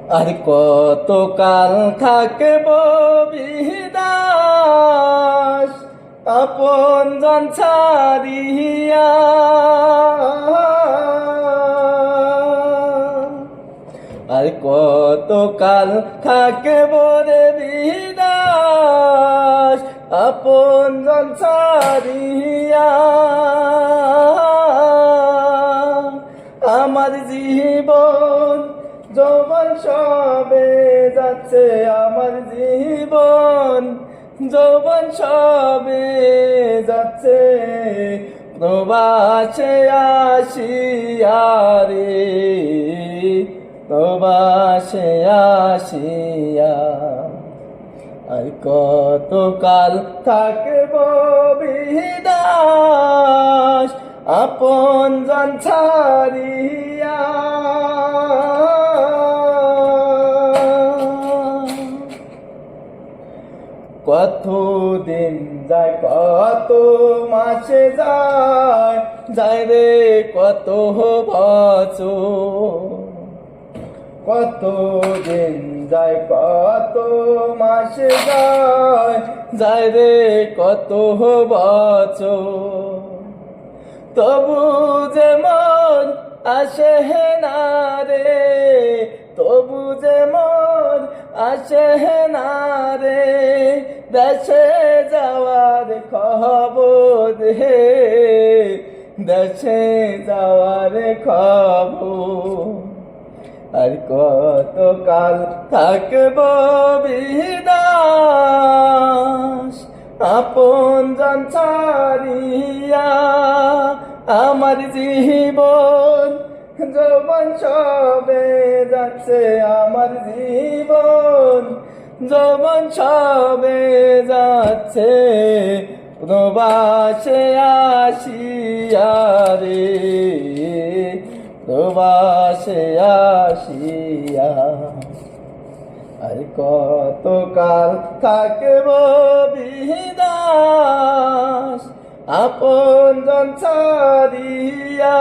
আর কতকাল থাকব বিদাস আপন জন ছাড়িয়া। আর কতকাল থাকব রে বিদাস আপন জন ছাড়িয়া। আমার জীবন যৌবন সবে যাচ্ছে, আমার জীবন যৌবন সবে যাচ্ছে, প্রবাসে আসিয়া রে, প্রবাসে আসিয়া। আর কতকাল থাকব বিদাস আপন জন ছাড়িয়া। কত দিন যায়, কত মাসে যায়, যায় রে কত বছর। কত দিন যায়, কত মাসে যায়, যায় রে কত বছর। তবু যে মন আসে না রে, তবু যে মন আসে না রে, দেশে যাওয়ার খবর হে, দেশে যাওয়ার খবর। আর কতকাল থাকব বিদাস আপন জন ছাড়িয়া। আমার জীবন যৌবন সবে যাচ্ছে, আমার জীবন যৌবন সবে যাচ্ছে, প্রবাসে আসিয়া রে, প্রবাসে আসিয়া। আর কতকাল থাকব বিদাস আপন জন ছাড়িয়া।